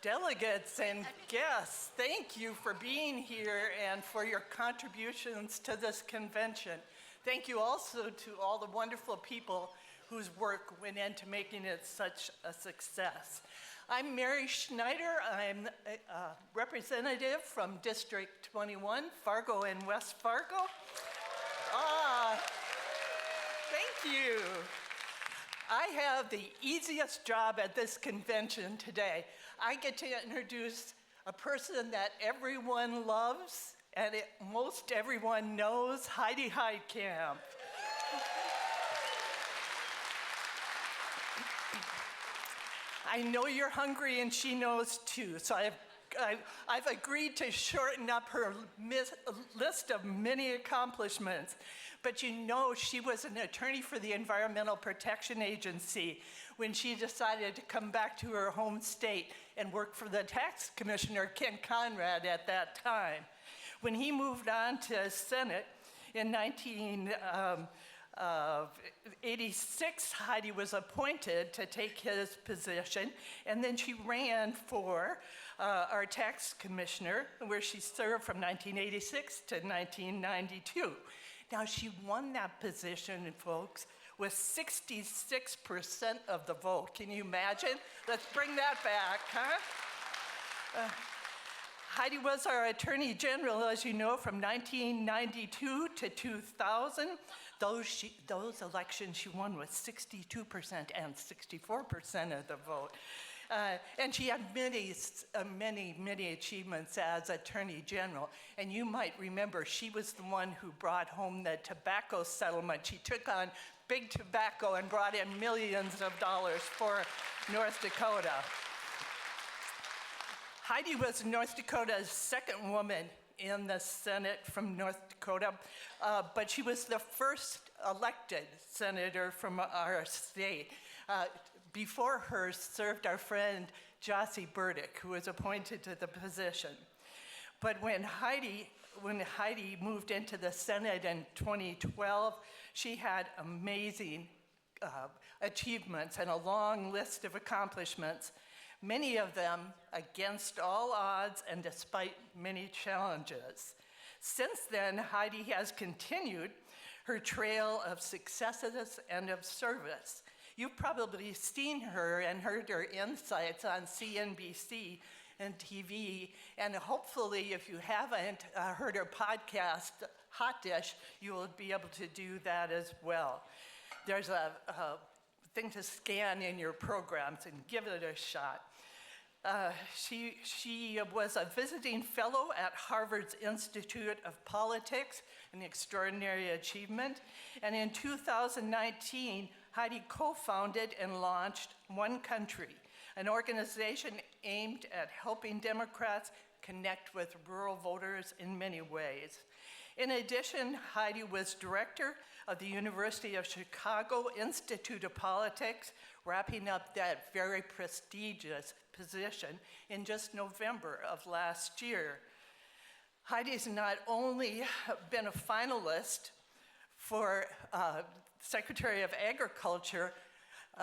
Delegates and guests, thank you for being here and for your contributions to this convention. Thank you also to all the wonderful people whose work went into making it such a success. I'm Mary Schneider. I'm a representative from District 21, Fargo and West Fargo. Thank you. I have the easiest job at this convention today. I get to introduce a person that everyone loves and most everyone knows, Heidi Heitkamp. I know you're hungry and she knows too, so I've agreed to shorten up her list of many accomplishments. But you know she was an attorney for the Environmental Protection Agency when she decided to come back to her home state and work for the tax commissioner, Ken Conrad, at that time. When he moved on to Senate in 1986, Heidi was appointed to take his position, and then she ran for our tax commissioner, where she served from 1986 to 1992. Now, she won that position, folks, with 66% of the vote. Can you imagine? Let's bring that back, huh? Heidi was our Attorney General, as you know, from 1992 to 2000. Those elections she won with 62% and 64% of the vote. And she had many achievements as Attorney General. And you might remember she was the one who brought home the tobacco settlement. She took on big tobacco and brought in millions of dollars for North Dakota. Heidi was North Dakota's second woman in the Senate from North Dakota, but she was the first elected senator from our state. Before her served our friend Josie Burdick, who was appointed to the position. But when Heidi moved into the Senate in 2012, she had amazing achievements and a long list of accomplishments, many of them against all odds and despite many challenges. Since then, Heidi has continued her trail of successes and of service. You've probably seen her and heard her insights on CNBC and TV, and hopefully if you haven't heard her podcast, Hot Dish, you will be able to do that as well. There's a thing to scan in your programs and give it a shot. She was a visiting fellow at Harvard's Institute of Politics, an extraordinary achievement. And in 2019, Heidi co-founded and launched One Country, an organization aimed at helping Democrats connect with rural voters in many ways. In addition, Heidi was director of the University of Chicago Institute of Politics, wrapping up that very prestigious position in just November of last year. Heidi's not only been a finalist for Secretary of Agriculture,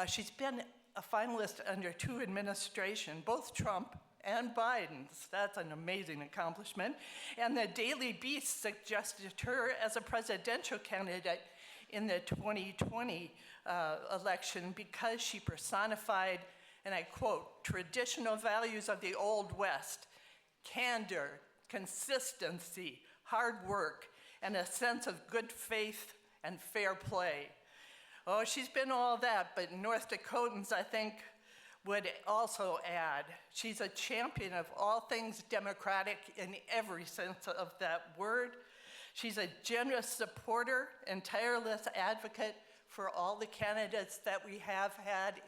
she's been a finalist under two administrations, both Trump and Biden's. That's an amazing accomplishment. And the Daily Beast suggested her as a presidential candidate in the 2020 election because she personified, and I quote, traditional values of the Old West, candor, consistency, hard work, and a sense of good faith and fair play. Oh, she's been all that, but North Dakotans, I think, would also add, she's a champion of all things democratic in every sense of that word. She's a generous supporter and tireless advocate for all the candidates that we have had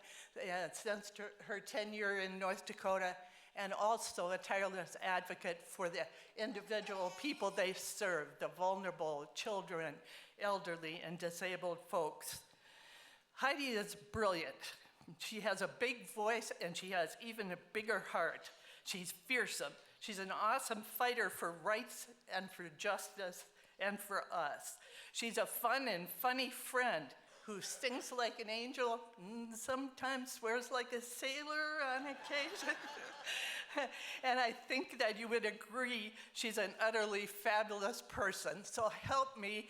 since her tenure in North Dakota, and also a tireless advocate for the individual people they serve, the vulnerable, children, elderly, and disabled folks. Heidi is brilliant. She has a big voice and she has even a bigger heart. She's fearsome. She's an awesome fighter for rights and for justice and for us. She's a fun and funny friend who sings like an angel, sometimes swears like a sailor on occasion. And I think that you would agree she's an utterly fabulous person. So help me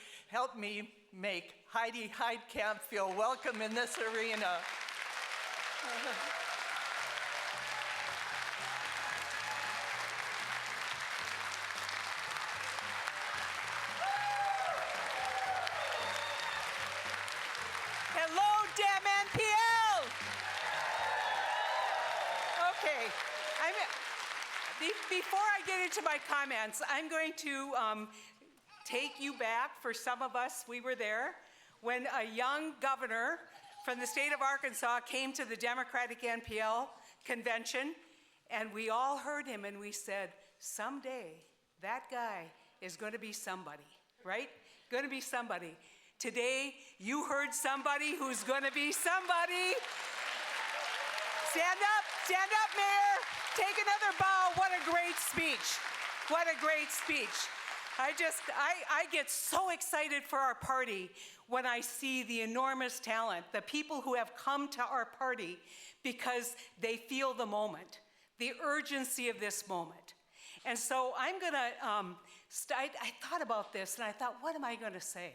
make Heidi Heitkamp feel welcome in this arena. Hello, Dem-NPL! Okay, before I get into my comments, I'm going to take you back. For some of us, we were there when a young governor from the state of Arkansas came to the Democratic NPL convention, and we all heard him and we said, someday that guy is going to be somebody, right? Going to be somebody. Today, you heard somebody who's going to be somebody. Stand up, Mayor. Take another bow. What a great speech. What a great speech. I get so excited for our party when I see the enormous talent, the people who have come to our party because they feel the moment, the urgency of this moment. And so I'm going to, I thought about this and I thought, what am I going to say?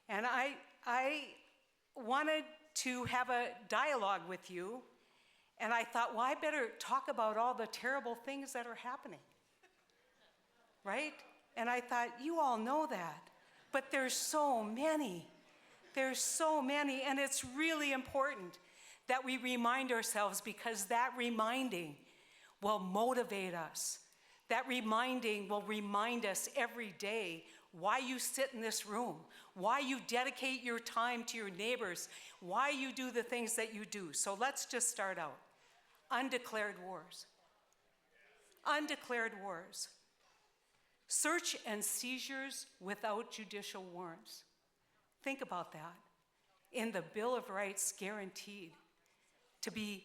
And I wanted to have a dialogue with you. And I thought, well, I better talk about all the terrible things that are happening, right? And I thought, you all know that, but there's so many. There's so many, and it's really important that we remind ourselves, because that reminding will motivate us. That reminding will remind us every day why you sit in this room, why you dedicate your time to your neighbors, why you do the things that you do. So let's just start out. Undeclared wars. Undeclared wars. Search and seizures without judicial warrants. Think about that. In the Bill of Rights, guaranteed to be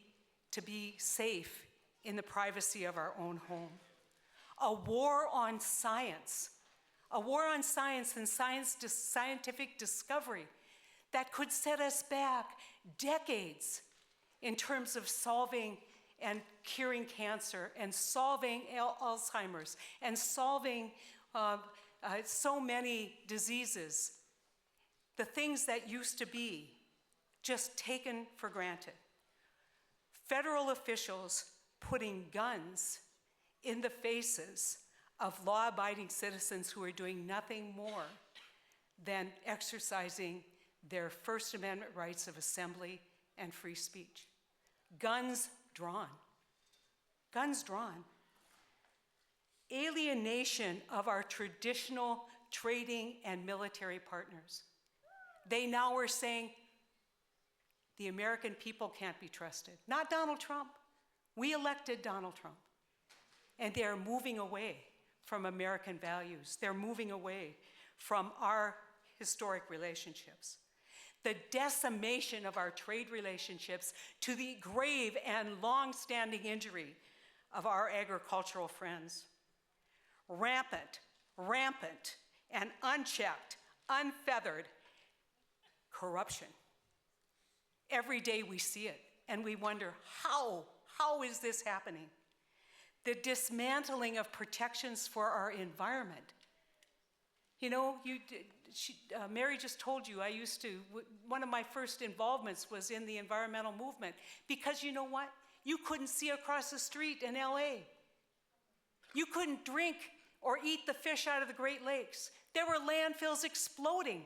safe in the privacy of our own home. A war on science. A war on science and scientific discovery that could set us back decades in terms of solving and curing cancer and solving Alzheimer's and solving so many diseases, the things that used to be just taken for granted. Federal officials putting guns in the faces of law-abiding citizens who are doing nothing more than exercising their First Amendment rights of assembly and free speech. Guns drawn. Guns drawn. Alienation of our traditional trading and military partners. They now are saying the American people can't be trusted. Not Donald Trump. We elected Donald Trump. And they are moving away from American values. They're moving away from our historic relationships. The decimation of our trade relationships to the grave and long-standing injury of our agricultural friends. Rampant, and unchecked, unfeathered corruption. Every day we see it, and we wonder, how is this happening? The dismantling of protections for our environment. You know, Mary just told you one of my first involvements was in the environmental movement, because you know what? You couldn't see across the street in LA. You couldn't drink or eat the fish out of the Great Lakes. There were landfills exploding.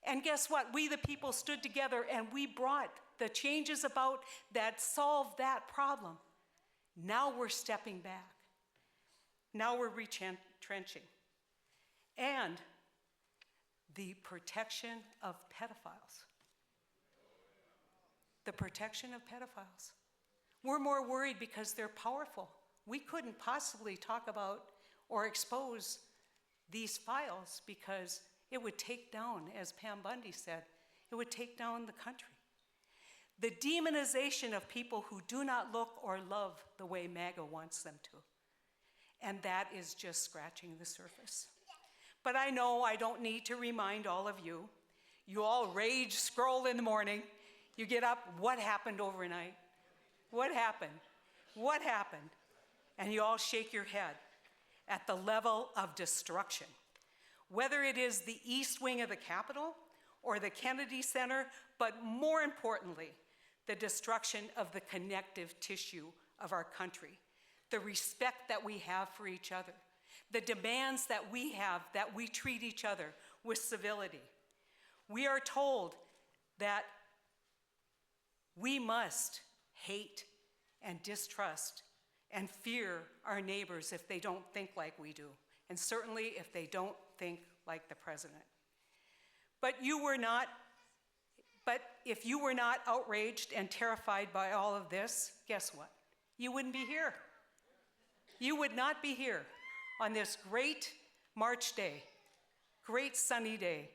And guess what? We, the people, stood together and we brought the changes about that solved that problem. Now we're stepping back. Now we're retrenching. And the protection of pedophiles. The protection of pedophiles. We're more worried because they're powerful. We couldn't possibly talk about or expose these files because it would take down, as Pam Bundy said, it would take down the country. The demonization of people who do not look or love the way MAGA wants them to. And that is just scratching the surface. But I know I don't need to remind all of you. You all rage scroll in the morning. You get up, what happened overnight? What happened? What happened? and you all shake your head at the level of destruction. Whether it is the East Wing of the Capitol or the Kennedy Center, but more importantly, the destruction of the connective tissue of our country, the respect that we have for each other, the demands that we have that we treat each other with civility. We are told that we must hate and distrust and fear our neighbors if they don't think like we do, and certainly if they don't think like the president. But if you were not outraged and terrified by all of this, guess what? You wouldn't be here. You would not be here on this great March day, great sunny day,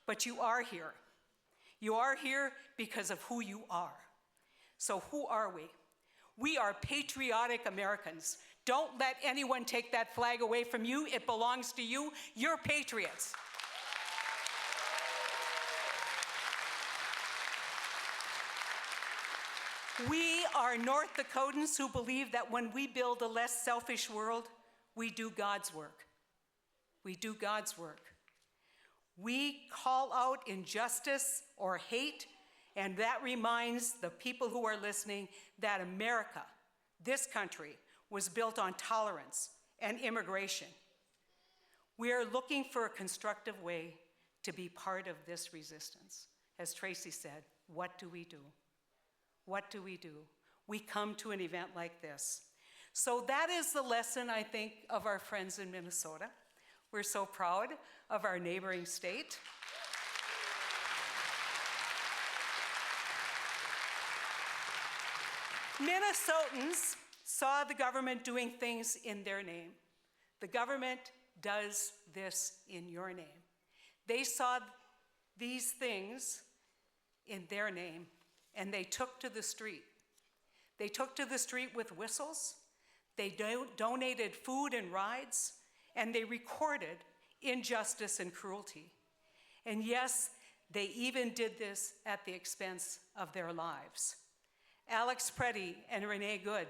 but you are here. You are here because of who you are. So who are we? We are patriotic Americans. Don't let anyone take that flag away from you. It belongs to you. You're patriots. We are North Dakotans who believe that when we build a less selfish world, we do God's work. We do God's work. We call out injustice or hate, and that reminds the people who are listening that America, this country, was built on tolerance and immigration. We are looking for a constructive way to be part of this resistance. As Tracy said, what do we do? What do we do? We come to an event like this. So that is the lesson, I think, of our friends in Minnesota. We're so proud of our neighboring state. Minnesotans saw the government doing things in their name. The government does this in your name. They saw these things in their name, and they took to the street. They took to the street with whistles. They donated food and rides, and they recorded injustice and cruelty. And yes, they even did this at the expense of their lives. Alex Preddy and Renee Good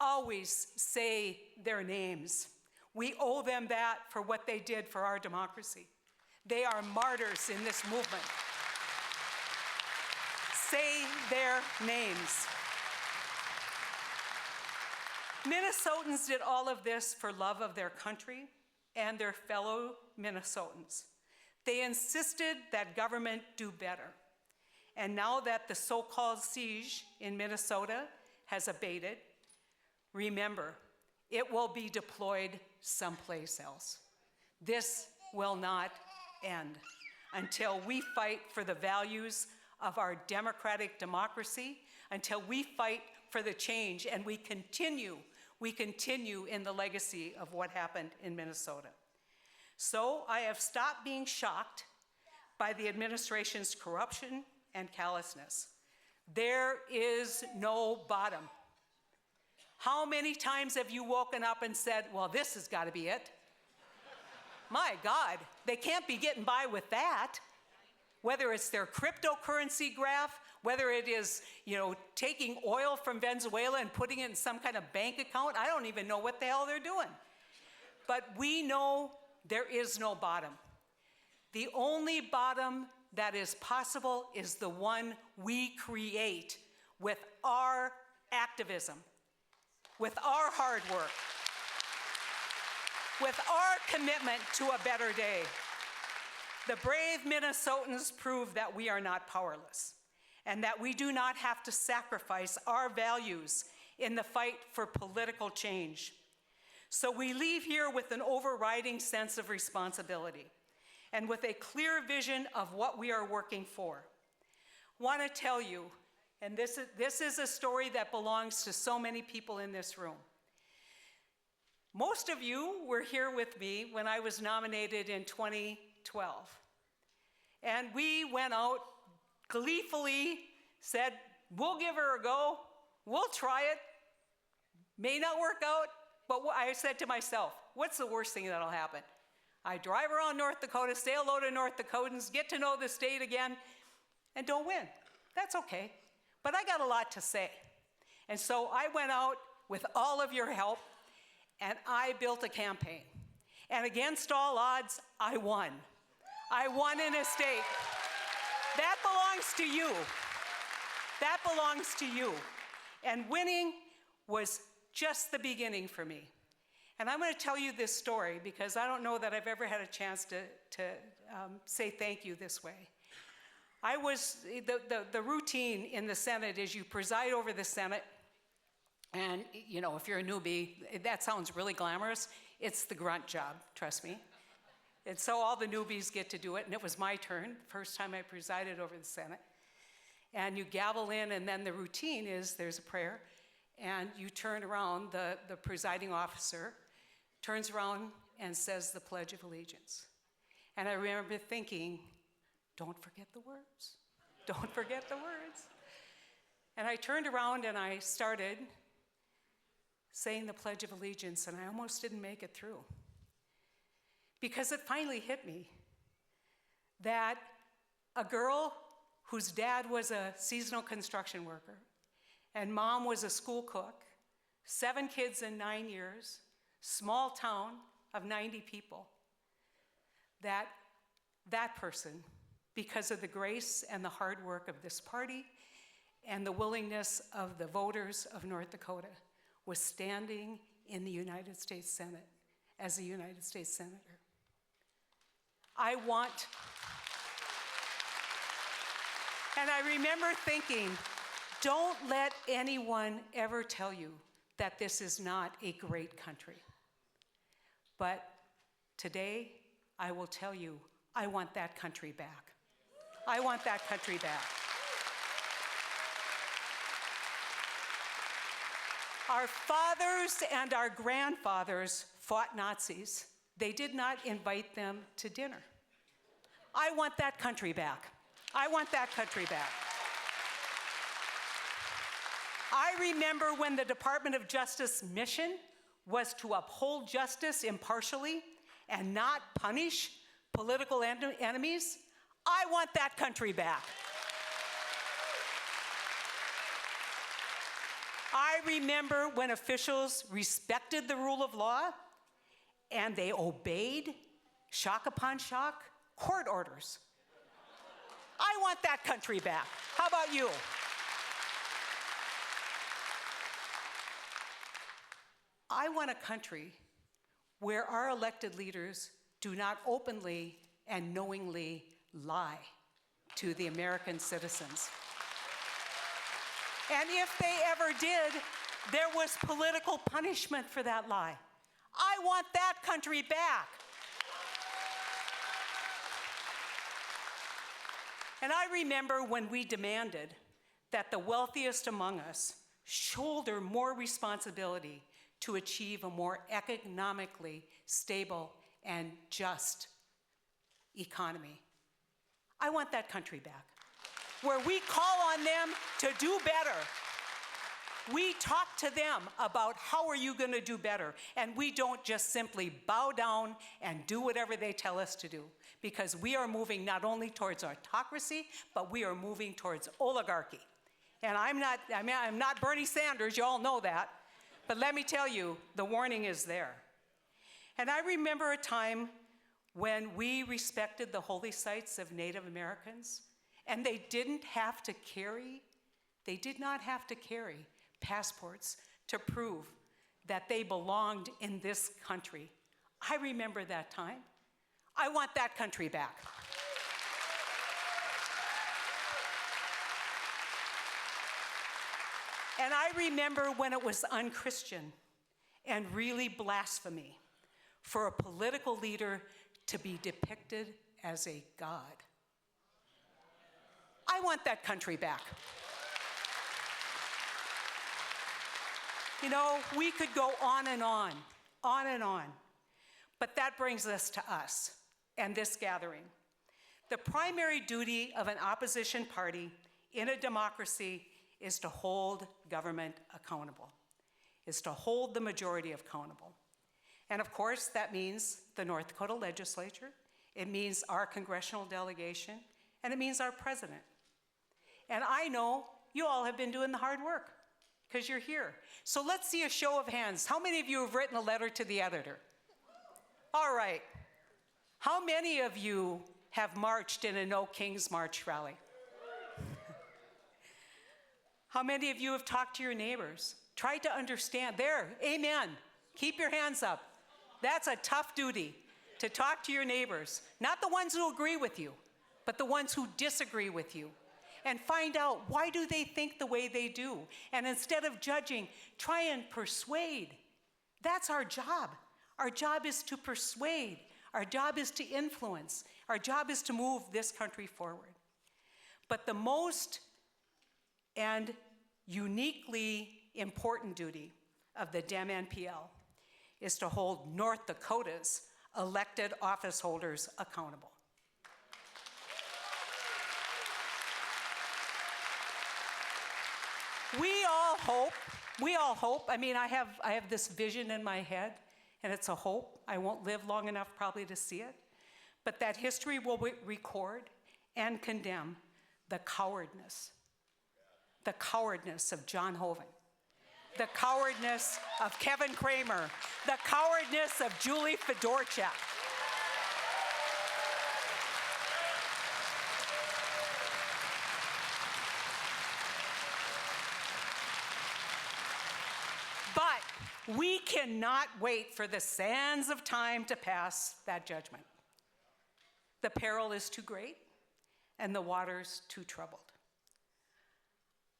always say their names. We owe them that for what they did for our democracy. They are martyrs in this movement. Say their names. Minnesotans did all of this for love of their country and their fellow Minnesotans. They insisted that government do better. And now that the so-called siege in Minnesota has abated, remember, it will be deployed someplace else. This will not end until we fight for the values of our democratic democracy, until we fight for the change, and we continue in the legacy of what happened in Minnesota. So I have stopped being shocked by the administration's corruption and callousness. There is no bottom. How many times have you woken up and said, well, this has got to be it? My God, they can't be getting by with that. Whether it's their cryptocurrency graph, whether it is, taking oil from Venezuela and putting it in some kind of bank account, I don't even know what the hell they're doing. But we know there is no bottom. The only bottom that is possible is the one we create with our activism, with our hard work, with our commitment to a better day. The brave Minnesotans prove that we are not powerless and that we do not have to sacrifice our values in the fight for political change. So we leave here with an overriding sense of responsibility and with a clear vision of what we are working for. I want to tell you, and this is a story that belongs to so many people in this room. Most of you were here with me when I was nominated in 2012. And we went out gleefully, said, we'll give her a go, we'll try it. May not work out, but I said to myself, what's the worst thing that'll happen? I drive around North Dakota, say hello to North Dakotans, get to know the state again, and don't win. That's okay. But I got a lot to say. And so I went out with all of your help, and I built a campaign. And against all odds, I won. I won an estate. That belongs to you. That belongs to you. And winning was just the beginning for me. And I'm going to tell you this story because I don't know that I've ever had a chance to say thank you this way. The routine in the Senate is you preside over the Senate, and you know, if you're a newbie, that sounds really glamorous. It's the grunt job, trust me. And so all the newbies get to do it, and it was my turn, first time I presided over the Senate. And you gavel in, and then the routine is there's a prayer, and you turn around, the presiding officer turns around and says the Pledge of Allegiance. And I remember thinking, don't forget the words. Don't forget the words. And I turned around and I started saying the Pledge of Allegiance, and I almost didn't make it through. Because it finally hit me that a girl whose dad was a seasonal construction worker and mom was a school cook, 7 kids in 9 years, small town of 90 people, that person, because of the grace and the hard work of this party and the willingness of the voters of North Dakota, was standing in the United States Senate as a United States Senator. And I remember thinking, don't let anyone ever tell you that this is not a great country. But today, I will tell you, I want that country back. I want that country back. Our fathers and our grandfathers fought Nazis. They did not invite them to dinner. I want that country back. I want that country back. I remember when the Department of Justice mission was to uphold justice impartially and not punish political enemies. I want that country back. I remember when officials respected the rule of law and they obeyed, shock upon shock, court orders. I want that country back. How about you? I want a country where our elected leaders do not openly and knowingly lie to the American citizens. And if they ever did, there was political punishment for that lie. I want that country back. And I remember when we demanded that the wealthiest among us shoulder more responsibility to achieve a more economically stable and just economy. I want that country back, where we call on them to do better. We talk to them about how are you going to do better, and we don't just simply bow down and do whatever they tell us to do, because we are moving not only towards autocracy, but we are moving towards oligarchy. And I'm not Bernie Sanders, you all know that, but let me tell you, the warning is there. And I remember a time when we respected the holy sites of Native Americans, and they did not have to carry passports to prove that they belonged in this country. I remember that time. I want that country back. And I remember when it was unchristian and really blasphemy for a political leader to be depicted as a god. I want that country back. You know, we could go on and on and on. But that brings us to us and this gathering. The primary duty of an opposition party in a democracy is to hold government accountable, is to hold the majority accountable. And of course, that means the North Dakota legislature, it means our congressional delegation, and it means our president. And I know you all have been doing the hard work, because you're here. So let's see a show of hands. How many of you have written a letter to the editor? All right. How many of you have marched in a No Kings March rally? How many of you have talked to your neighbors? Tried to understand. There, amen. Keep your hands up. That's a tough duty, to talk to your neighbors. Not the ones who agree with you, but the ones who disagree with you. And find out, why do they think the way they do? And instead of judging, try and persuade. That's our job. Our job is to persuade. Our job is to influence. Our job is to move this country forward. But the most and uniquely important duty of the Dem-NPL is to hold North Dakota's elected office holders accountable. We all hope, I mean, I have this vision in my head, and it's a hope. I won't live long enough probably to see it, but that history will record and condemn the cowardness of John Hoeven, the cowardness of Kevin Kramer, the cowardness of Julie Fedorchak. But we cannot wait for the sands of time to pass that judgment. The peril is too great and the waters too troubled.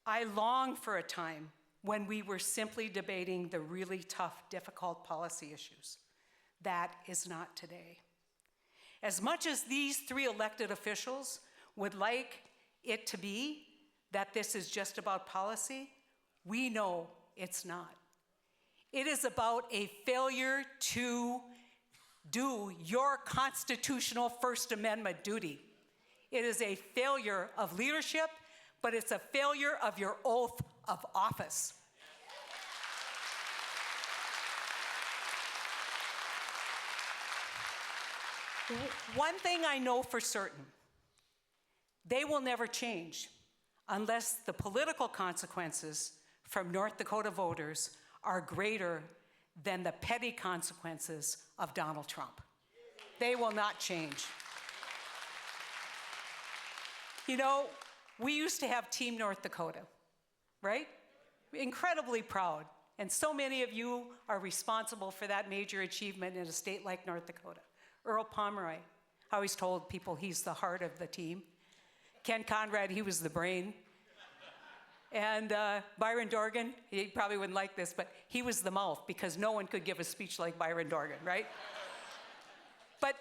I long for a time when we were simply debating the really tough, difficult policy issues. That is not today. As much as these three elected officials would like it to be that this is just about policy, we know it's not. It is about a failure to do your constitutional First Amendment duty. It is a failure of leadership, but it's a failure of your oath of office. One thing I know for certain, they will never change unless the political consequences from North Dakota voters are greater than the petty consequences of Donald Trump. They will not change. You know, we used to have Team North Dakota, right? Incredibly proud. And so many of you are responsible for that major achievement in a state like North Dakota. Earl Pomeroy, I always told people he's the heart of the team. Ken Conrad, he was the brain. And Byron Dorgan, he probably wouldn't like this, but he was the mouth because no one could give a speech like Byron Dorgan, right? But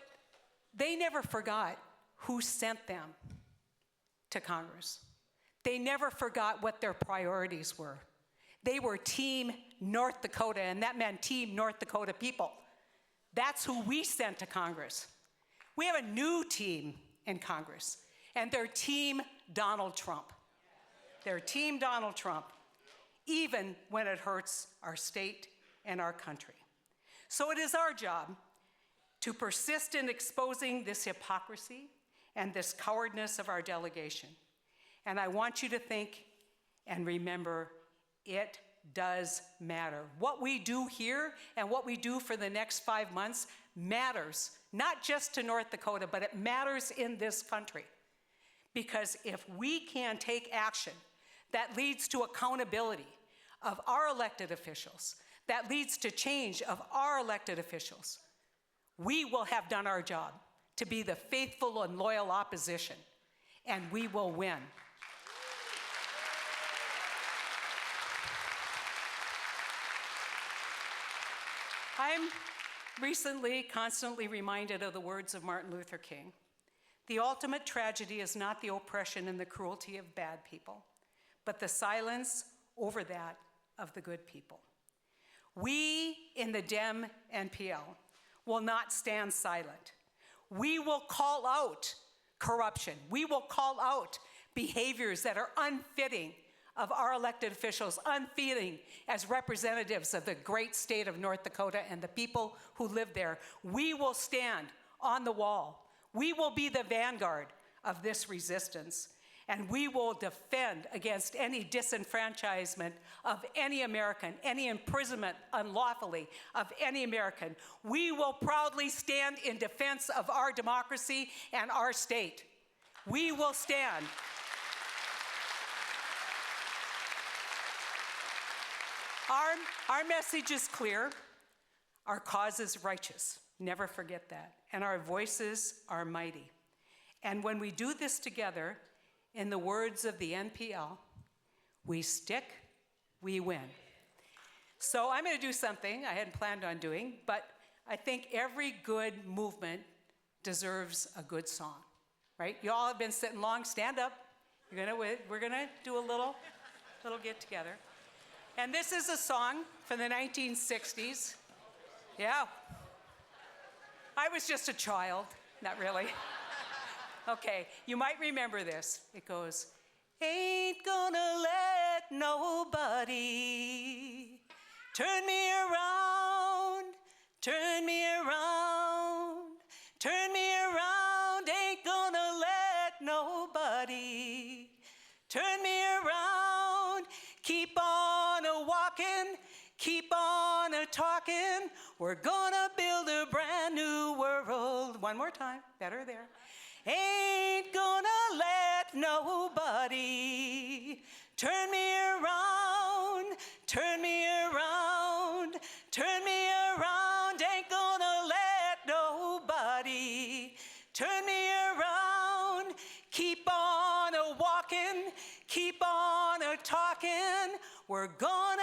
they never forgot who sent them to Congress. They never forgot what their priorities were. They were Team North Dakota, and that meant Team North Dakota people. That's who we sent to Congress. We have a new team in Congress, and they're Team Donald Trump. They're Team Donald Trump, even when it hurts our state and our country. So it is our job to persist in exposing this hypocrisy and this cowardness of our delegation. And I want you to think and remember, it does matter. What we do here and what we do for the next 5 months matters, not just to North Dakota, but it matters in this country. Because if we can take action that leads to accountability of our elected officials, that leads to change of our elected officials, we will have done our job to be the faithful and loyal opposition, and we will win. I'm recently constantly reminded of the words of Martin Luther King. The ultimate tragedy is not the oppression and the cruelty of bad people, but the silence over that of the good people. We in the Dem-NPL will not stand silent. We will call out corruption. We will call out behaviors that are unfitting of our elected officials, unfitting as representatives of the great state of North Dakota and the people who live there. We will stand on the wall. We will be the vanguard of this resistance. and we will defend against any disenfranchisement of any American, any imprisonment unlawfully of any American. We will proudly stand in defense of our democracy and our state. We will stand. Our message is clear. Our cause is righteous. Never forget that. And our voices are mighty. And when we do this together, in the words of the NPL, we stick, we win. So I'm going to do something I hadn't planned on doing, but I think every good movement deserves a good song, right? You all have been sitting long. Stand up. We're going to do a little get together. And this is a song from the 1960s. Yeah. I was just a child, not really. Okay, you might remember this. It goes, ain't gonna let nobody turn me around, turn me around, turn me around. Ain't gonna let nobody turn me around. Keep on a-walking, keep on a-talking. We're gonna build a brand new world. One more time, better there. Ain't gonna let nobody turn me around, turn me around, turn me around. Ain't gonna let nobody turn me around. Keep on a-walking, keep on a-talking. We're gonna